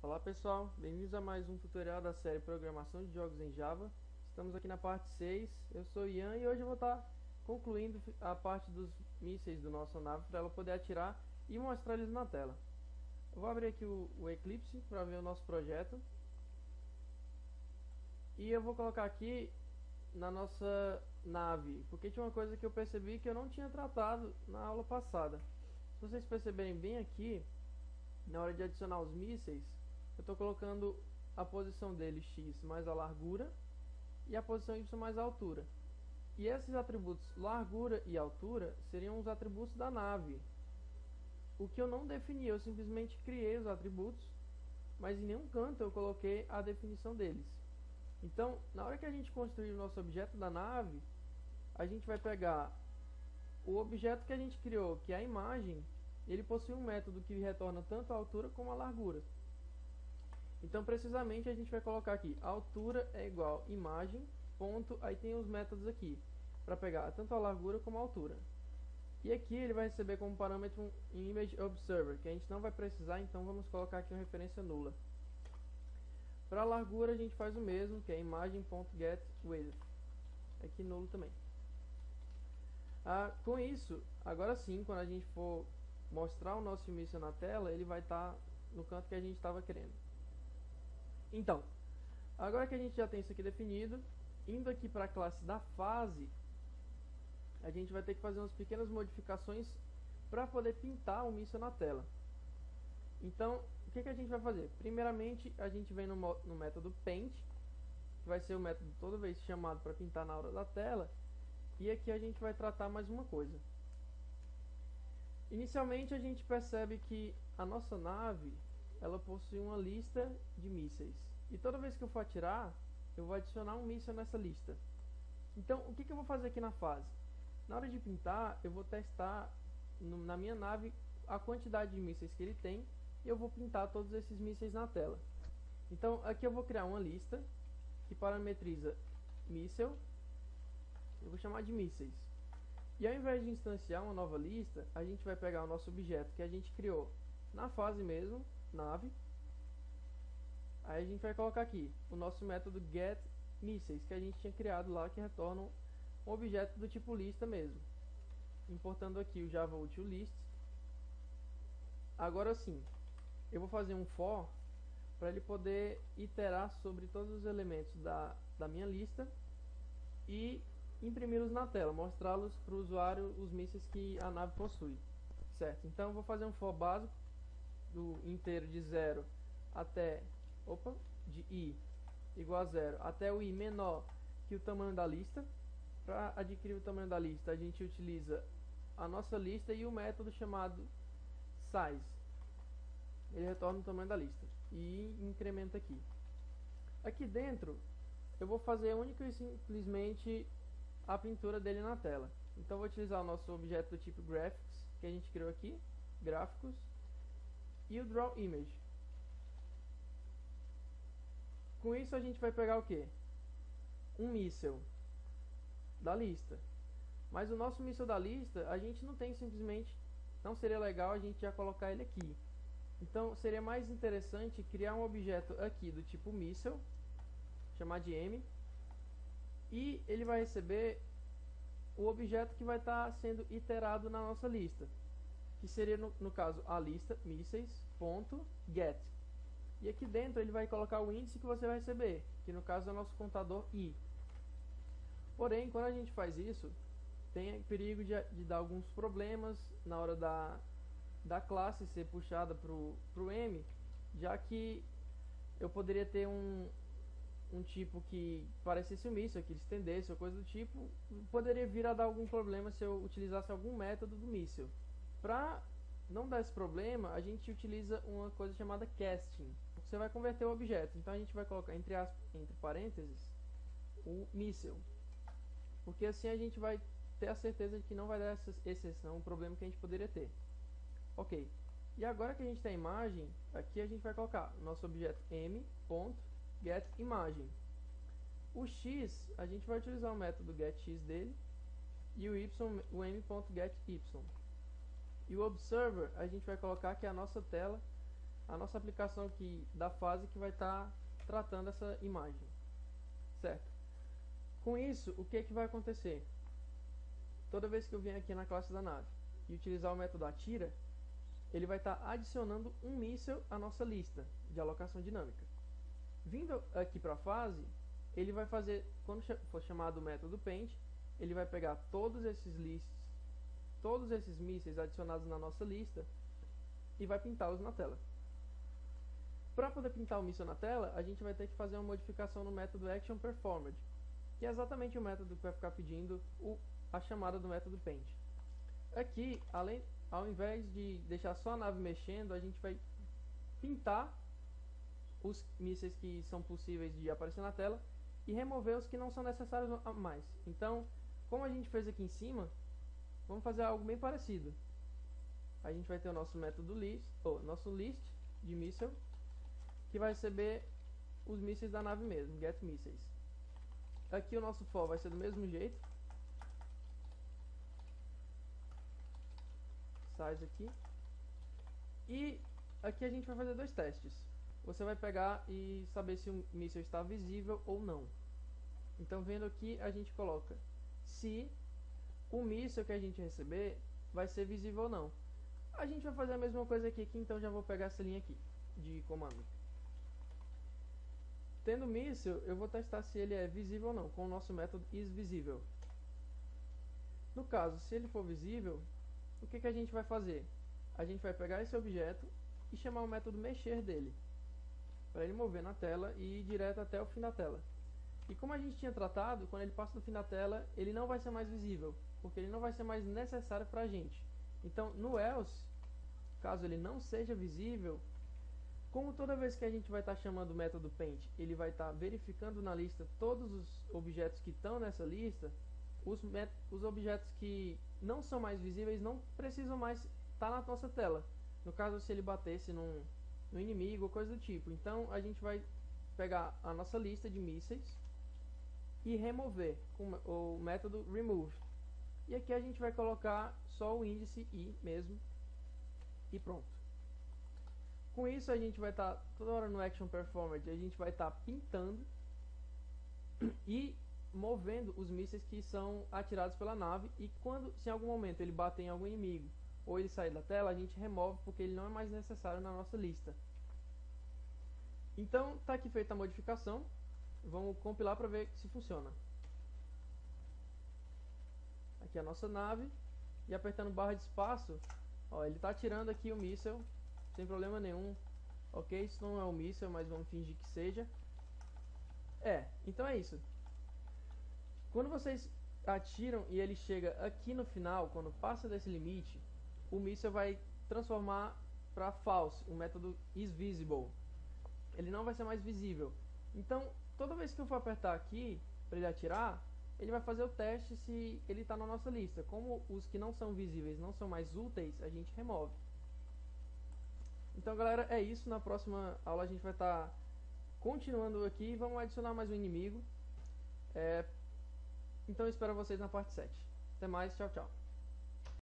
Olá pessoal, bem-vindos a mais um tutorial da série Programação de Jogos em Java. Estamos aqui na parte 6, eu sou o Ian e hoje eu vou estar concluindo a parte dos mísseis do nosso nave para ela poder atirar e mostrar eles na tela. Eu vou abrir aqui o Eclipse para ver o nosso projeto. E eu vou colocar aqui na nossa nave, porque tinha uma coisa que eu percebi que eu não tinha tratado na aula passada. Se vocês perceberem bem aqui, na hora de adicionar os mísseis, eu estou colocando a posição dele x mais a largura e a posição y mais a altura. E esses atributos largura e altura seriam os atributos da nave. O que eu não defini, eu simplesmente criei os atributos, mas em nenhum canto eu coloquei a definição deles. Então, na hora que a gente construir o nosso objeto da nave, a gente vai pegar o objeto que a gente criou, que é a imagem. Ele possui um método que retorna tanto a altura como a largura. Então, precisamente, a gente vai colocar aqui, altura é igual imagem, ponto, aí tem os métodos aqui, para pegar tanto a largura como a altura. E aqui ele vai receber como parâmetro um image observer, que a gente não vai precisar, então vamos colocar aqui uma referência nula. Para a largura a gente faz o mesmo, que é imagem.getWidth, aqui nulo também. Com isso, agora sim, quando a gente for mostrar o nosso míssil na tela, ele vai estar no canto que a gente estava querendo. Então, agora que a gente já tem isso aqui definido, indo aqui para a classe da fase, a gente vai ter que fazer umas pequenas modificações para poder pintar o míssil na tela. Então, o que a gente vai fazer? Primeiramente, a gente vem no método paint, que vai ser o método toda vez chamado para pintar na hora da tela, e aqui a gente vai tratar mais uma coisa. Inicialmente a gente percebe que a nossa nave, ela possui uma lista de mísseis. E toda vez que eu for atirar, eu vou adicionar um míssil nessa lista. Então, o que eu vou fazer aqui na fase? Na hora de pintar, eu vou testar na minha nave a quantidade de mísseis que ele tem, e eu vou pintar todos esses mísseis na tela. Então, aqui eu vou criar uma lista que parametriza míssil. Eu vou chamar de mísseis. E ao invés de instanciar uma nova lista, a gente vai pegar o nosso objeto que a gente criou na fase mesmo, nave. Aí a gente vai colocar aqui o nosso método getMísseis, que a gente tinha criado lá, que retorna um objeto do tipo lista mesmo. Importando aqui o Java Util List. Agora sim, eu vou fazer um for para ele poder iterar sobre todos os elementos da minha lista e imprimi-los na tela, mostrá-los para o usuário os mísseis que a nave possui, certo? Então eu vou fazer um for básico do inteiro de 0 até de i igual a 0 até o i menor que o tamanho da lista. Para adquirir o tamanho da lista, a gente utiliza a nossa lista e o método chamado size. Ele retorna o tamanho da lista e incrementa aqui. Aqui dentro eu vou fazer única e simplesmente a pintura dele na tela. Então vou utilizar o nosso objeto do tipo graphics, que a gente criou aqui, gráficos, e o draw image. Com isso a gente vai pegar o que? Um míssil da lista. Mas o nosso míssil da lista, a gente não tem simplesmente, não seria legal a gente já colocar ele aqui. Então seria mais interessante criar um objeto aqui do tipo míssil, chamar de M, e ele vai receber o objeto que vai estar sendo iterado na nossa lista, que seria no caso a lista mísseis.get. E aqui dentro ele vai colocar o índice que você vai receber, que no caso é o nosso contador i. Porém, quando a gente faz isso, tem perigo de dar alguns problemas na hora da classe ser puxada para o M, já que eu poderia ter um tipo que parecesse um míssil, que estendesse ou coisa do tipo, poderia vir a dar algum problema se eu utilizasse algum método do míssil. Para não dar esse problema, a gente utiliza uma coisa chamada casting. Você vai converter o objeto, então a gente vai colocar entre parênteses o míssil, porque assim a gente vai ter a certeza de que não vai dar essa exceção, o problema que a gente poderia ter. Ok, e agora que a gente tem a imagem, aqui a gente vai colocar o nosso objeto m.getImagem. O x, a gente vai utilizar o método getX dele, e o y, o m.getY. E o observer, a gente vai colocar que é a nossa tela a nossa aplicação aqui da fase que vai estar tratando essa imagem, certo? Com isso, o que vai acontecer? Toda vez que eu vier aqui na classe da nave e utilizar o método atira, ele vai estar adicionando um míssil à nossa lista de alocação dinâmica. Vindo aqui para a fase, ele vai fazer, quando for chamado o método paint, ele vai pegar todos esses mísseis adicionados na nossa lista e vai pintá-los na tela. Para poder pintar o míssil na tela, a gente vai ter que fazer uma modificação no método actionPerformed, que é exatamente o método que vai ficar pedindo a chamada do método paint. Aqui, ao invés de deixar só a nave mexendo, a gente vai pintar os mísseis que são possíveis de aparecer na tela e remover os que não são necessários mais. Então, como a gente fez aqui em cima, vamos fazer algo bem parecido. A gente vai ter o nosso método nosso list de míssil, que vai receber os mísseis da nave mesmo, get missiles. Aqui o nosso for vai ser do mesmo jeito. Size aqui. E aqui a gente vai fazer dois testes. Você vai pegar e saber se o míssil está visível ou não. Então, vendo aqui, a gente coloca se o míssil que a gente receber vai ser visível ou não. A gente vai fazer a mesma coisa aqui, então já vou pegar essa linha aqui de comando. Tendo o míssil, eu vou testar se ele é visível ou não, com o nosso método isVisible. No caso, se ele for visível, o que a gente vai fazer? A gente vai pegar esse objeto e chamar o método mexer dele, para ele mover na tela e ir direto até o fim da tela. E como a gente tinha tratado, quando ele passa do fim da tela, ele não vai ser mais visível, porque ele não vai ser mais necessário para a gente. Então, no else, caso ele não seja visível, como toda vez que a gente vai estar chamando o método paint, ele vai estar verificando na lista todos os objetos que estão nessa lista, os objetos que não são mais visíveis não precisam mais estar na nossa tela. No caso, se ele batesse no inimigo ou coisa do tipo. Então, a gente vai pegar a nossa lista de mísseis e remover com o método remove. E aqui a gente vai colocar só o índice i mesmo e pronto. Com isso a gente vai estar toda hora no actionPerformed, a gente vai estar pintando e movendo os mísseis que são atirados pela nave, e quando, se em algum momento ele bater em algum inimigo ou ele sair da tela, a gente remove porque ele não é mais necessário na nossa lista. Então está aqui feita a modificação. Vamos compilar para ver se funciona. Aqui a nossa nave, e apertando barra de espaço, ó, ele está atirando aqui o míssil sem problema nenhum. Ok, isso não é um míssil, mas vamos fingir que seja. Então é isso. Quando vocês atiram e ele chega aqui no final, quando passa desse limite, o míssil vai transformar para false, o método isVisible. Ele não vai ser mais visível. Então, toda vez que eu for apertar aqui para ele atirar, ele vai fazer o teste se ele está na nossa lista. Como os que não são visíveis não são mais úteis, a gente remove. Então, galera, é isso. Na próxima aula a gente vai estar continuando aqui. Vamos adicionar mais um inimigo. Então, eu espero vocês na parte 7. Até mais, tchau, tchau.